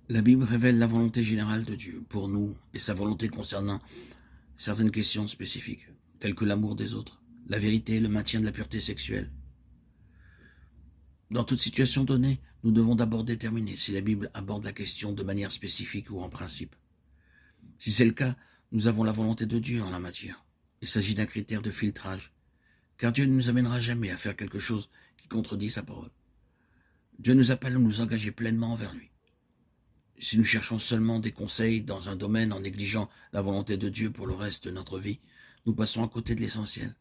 La Bible révèle la volonté générale de Dieu pour nous et sa volonté concernant certaines questions spécifiques, telles que l'amour des autres, la vérité et le maintien de la pureté sexuelle. Dans toute situation donnée, nous devons d'abord déterminer si la Bible aborde la question de manière spécifique ou en principe. Si c'est le cas, nous avons la volonté de Dieu en la matière. Il s'agit d'un critère de filtrage, car Dieu ne nous amènera jamais à faire quelque chose qui contredit sa parole. Dieu nous appelle à nous engager pleinement envers lui. Si nous cherchons seulement des conseils dans un domaine en négligeant la volonté de Dieu pour le reste de notre vie, nous passons à côté de l'essentiel.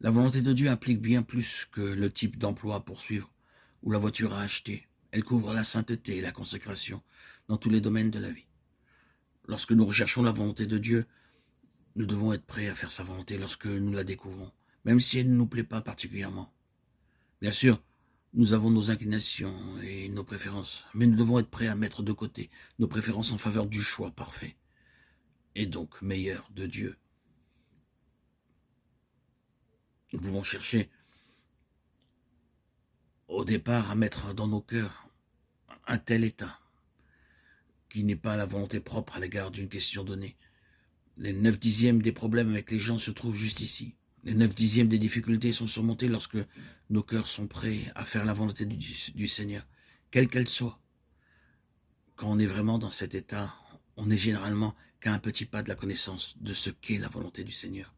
La volonté de Dieu implique bien plus que le type d'emploi à poursuivre ou la voiture à acheter. Elle couvre la sainteté et la consécration dans tous les domaines de la vie. Lorsque nous recherchons la volonté de Dieu, nous devons être prêts à faire sa volonté lorsque nous la découvrons, même si elle ne nous plaît pas particulièrement. Bien sûr, nous avons nos inclinations et nos préférences, mais nous devons être prêts à mettre de côté nos préférences en faveur du choix parfait, et donc meilleur de Dieu. Nous pouvons chercher au départ à mettre dans nos cœurs un tel état qui n'est pas la volonté propre à l'égard d'une question donnée. Les 9/10 des problèmes avec les gens se trouvent juste ici. Les 9/10 des difficultés sont surmontées lorsque nos cœurs sont prêts à faire la volonté du Seigneur, quelle qu'elle soit. Quand on est vraiment dans cet état, on n'est généralement qu'à un petit pas de la connaissance de ce qu'est la volonté du Seigneur.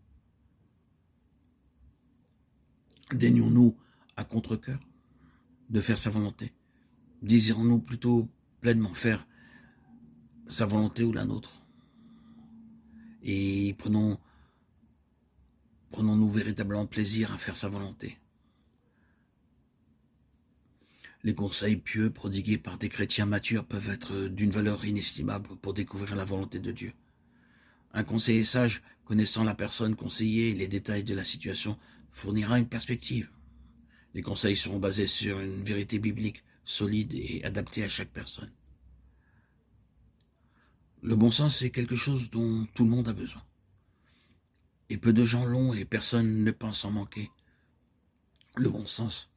Daignons-nous à contre-cœur de faire sa volonté? Désirons-nous plutôt pleinement faire sa volonté ou la nôtre? Et prenons-nous véritablement plaisir à faire sa volonté? Les conseils pieux prodigués par des chrétiens matures peuvent être d'une valeur inestimable pour découvrir la volonté de Dieu. Un conseiller sage, connaissant la personne conseillée et les détails de la situation, fournira une perspective. Les conseils seront basés sur une vérité biblique, solide et adaptée à chaque personne. Le bon sens est quelque chose dont tout le monde a besoin. Et peu de gens l'ont et personne ne pense en manquer. Le bon sens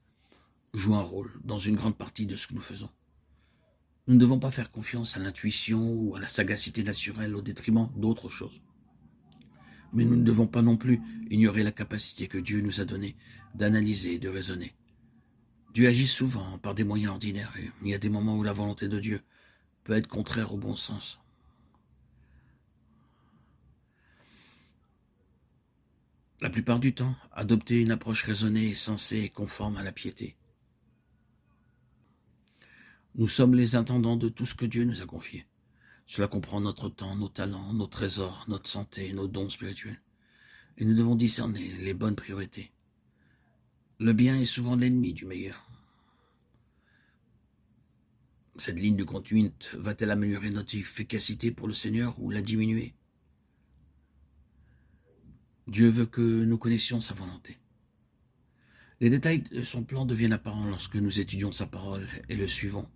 joue un rôle dans une grande partie de ce que nous faisons. Nous ne devons pas faire confiance à l'intuition ou à la sagacité naturelle au détriment d'autres choses. Mais nous ne devons pas non plus ignorer la capacité que Dieu nous a donnée d'analyser et de raisonner. Dieu agit souvent par des moyens ordinaires et il y a des moments où la volonté de Dieu peut être contraire au bon sens. La plupart du temps, adopter une approche raisonnée est sensée et conforme à la piété. Nous sommes les intendants de tout ce que Dieu nous a confié. Cela comprend notre temps, nos talents, nos trésors, notre santé, nos dons spirituels. Et nous devons discerner les bonnes priorités. Le bien est souvent l'ennemi du meilleur. Cette ligne de conduite va-t-elle améliorer notre efficacité pour le Seigneur ou la diminuer? Dieu veut que nous connaissions sa volonté. Les détails de son plan deviennent apparents lorsque nous étudions sa parole et le suivons.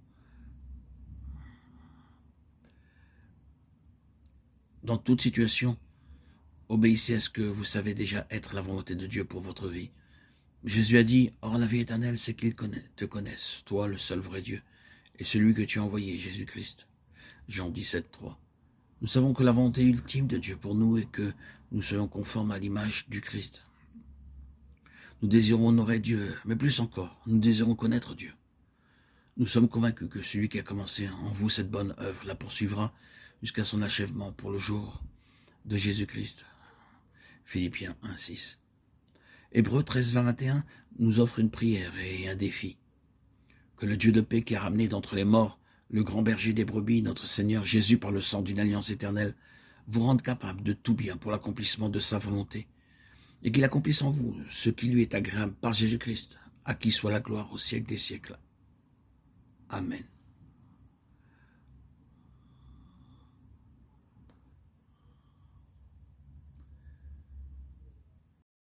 Dans toute situation, obéissez à ce que vous savez déjà être la volonté de Dieu pour votre vie. Jésus a dit, « Or la vie éternelle, c'est qu'ils te connaissent, toi le seul vrai Dieu, et celui que tu as envoyé, Jésus-Christ. » Jean 17:3. Nous savons que la volonté ultime de Dieu pour nous est que nous soyons conformes à l'image du Christ. Nous désirons honorer Dieu, mais plus encore, nous désirons connaître Dieu. Nous sommes convaincus que celui qui a commencé en vous cette bonne œuvre la poursuivra jusqu'à son achèvement pour le jour de Jésus-Christ. Philippiens 1:6. Hébreux 13:21 nous offre une prière et un défi. Que le Dieu de paix qui a ramené d'entre les morts le grand berger des brebis, notre Seigneur Jésus par le sang d'une alliance éternelle, vous rende capable de tout bien pour l'accomplissement de sa volonté, et qu'il accomplisse en vous ce qui lui est agréable par Jésus-Christ, à qui soit la gloire au siècle des siècles. Amen.